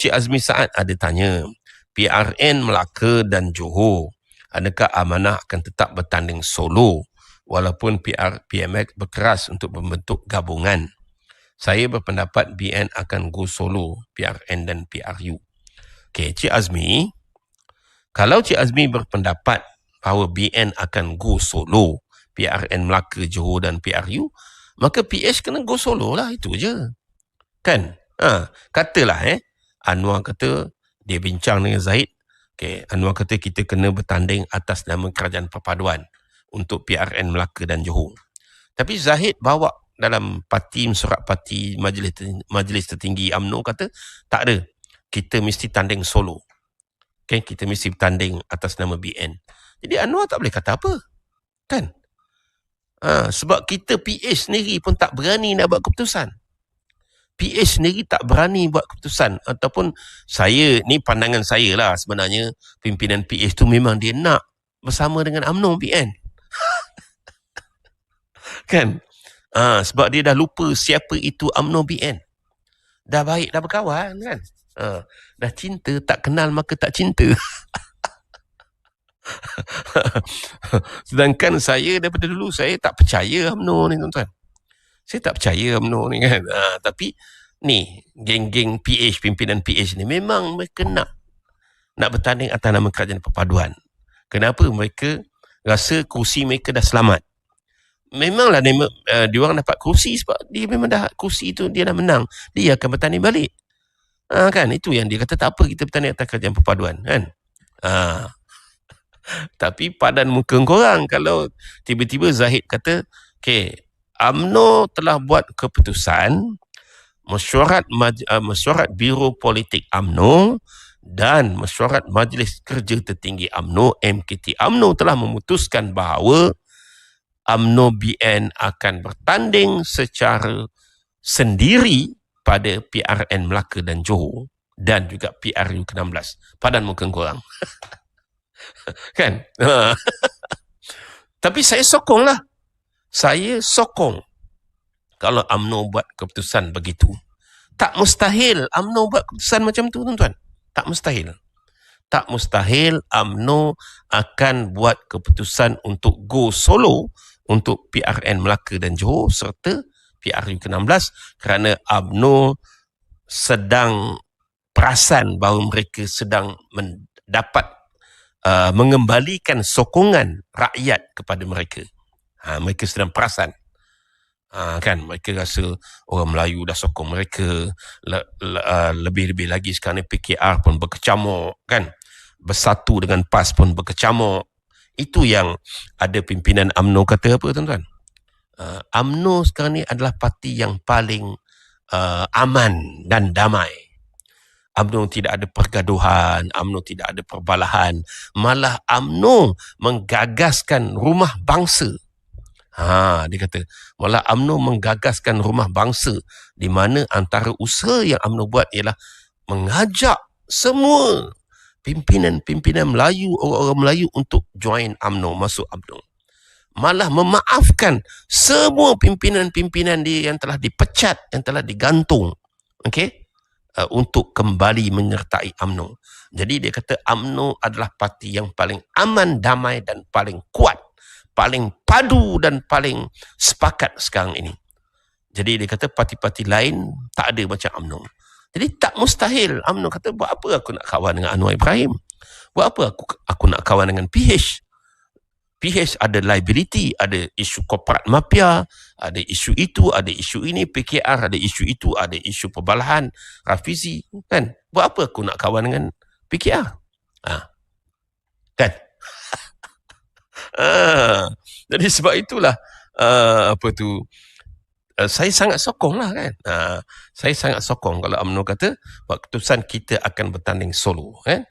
Cik Azmi Saad ada tanya, PRN Melaka dan Johor, adakah Amanah akan tetap bertanding solo walaupun PMX berkeras untuk membentuk gabungan? Saya berpendapat BN akan go solo, PRN dan PRU. Okey, Cik Azmi, kalau Cik Azmi berpendapat bahawa BN akan go solo, PRN Melaka, Johor dan PRU, maka PH kena go solo lah, itu je. Kan? Katalah Anwar kata dia bincang dengan Zahid. Okay, Anwar kata kita kena bertanding atas nama Kerajaan Perpaduan untuk PRN Melaka dan Johor. Tapi Zahid bawa dalam surat parti Majlis Tertinggi UMNO kata tak ada. Kita mesti tanding solo. Okay, kita mesti bertanding atas nama BN. Jadi Anwar tak boleh kata apa. Kan? Sebab kita PH sendiri pun tak berani nak buat keputusan. PH sendiri tak berani buat keputusan, ataupun saya, ni pandangan saya lah sebenarnya, pimpinan PH tu memang dia nak bersama dengan UMNO BN. Kan? Sebab dia dah lupa siapa itu UMNO BN. Dah baik, dah berkawan kan? Dah cinta, tak kenal maka tak cinta. Sedangkan saya daripada dulu, saya tak percaya UMNO ni tuan-tuan. Saya tak percaya UMNO ni kan. Tapi ni geng-geng PH, pimpinan PH ni memang mereka nak bertanding atas nama Kerajaan Perpaduan. Kenapa? Mereka rasa kursi mereka dah selamat. Memanglah diorang dapat kursi sebab dia memang dah kursi tu dia dah menang. Dia akan bertanding balik. Kan? Itu yang dia kata tak apa kita bertanding atas Kerajaan Perpaduan kan. Tapi padan muka korang kalau tiba-tiba Zahid kata, okay, UMNO telah buat keputusan, mesyuarat Biro Politik UMNO dan mesyuarat Majlis Kerja Tertinggi UMNO, MKT UMNO telah memutuskan bahawa UMNO BN akan bertanding secara sendiri pada PRN Melaka dan Johor dan juga PRU ke-16. Padan muka korang. Kan? Tapi saya sokonglah. Saya sokong kalau UMNO buat keputusan begitu. Tak mustahil UMNO buat keputusan macam tu, tuan-tuan. Tak mustahil. Tak mustahil UMNO akan buat keputusan untuk go solo untuk PRN Melaka dan Johor serta PRU ke-16 kerana UMNO sedang perasan bahawa mereka sedang mendapat mengembalikan sokongan rakyat kepada mereka. Mereka sedang perasan. Kan, mereka rasa orang Melayu dah sokong mereka, lebih-lebih lagi sekarang ni PKR pun berkecamuk kan, Bersatu dengan PAS pun berkecamuk. Itu yang ada pimpinan UMNO kata apa, tuan-tuan? UMNO sekarang ni adalah parti yang paling aman dan damai. UMNO tidak ada pergaduhan, UMNO tidak ada perbalahan, malah UMNO menggagaskan rumah bangsa. Dia kata, malah UMNO menggagaskan rumah bangsa, di mana antara usaha yang UMNO buat ialah mengajak semua pimpinan-pimpinan Melayu, orang-orang Melayu untuk join UMNO, masuk UMNO. Malah memaafkan semua pimpinan-pimpinan dia yang telah dipecat, yang telah digantung. Okey? Untuk kembali menyertai UMNO. Jadi dia kata UMNO adalah parti yang paling aman, damai dan paling kuat, paling padu dan paling sepakat sekarang ini. Jadi dia kata parti-parti lain tak ada macam UMNO. Jadi tak mustahil UMNO kata, buat apa aku nak kawan dengan Anwar Ibrahim? Buat apa aku nak kawan dengan PH? PH ada liability, ada isu korporat mafia, ada isu itu, ada isu ini, PKR ada isu itu, ada isu perbalahan, Rafizi, kan? Buat apa aku nak kawan dengan PKR? Kan? Jadi sebab itulah saya sangat sokong lah kan. Saya sangat sokong kalau UMNO kata buat keputusan kita akan bertanding solo kan.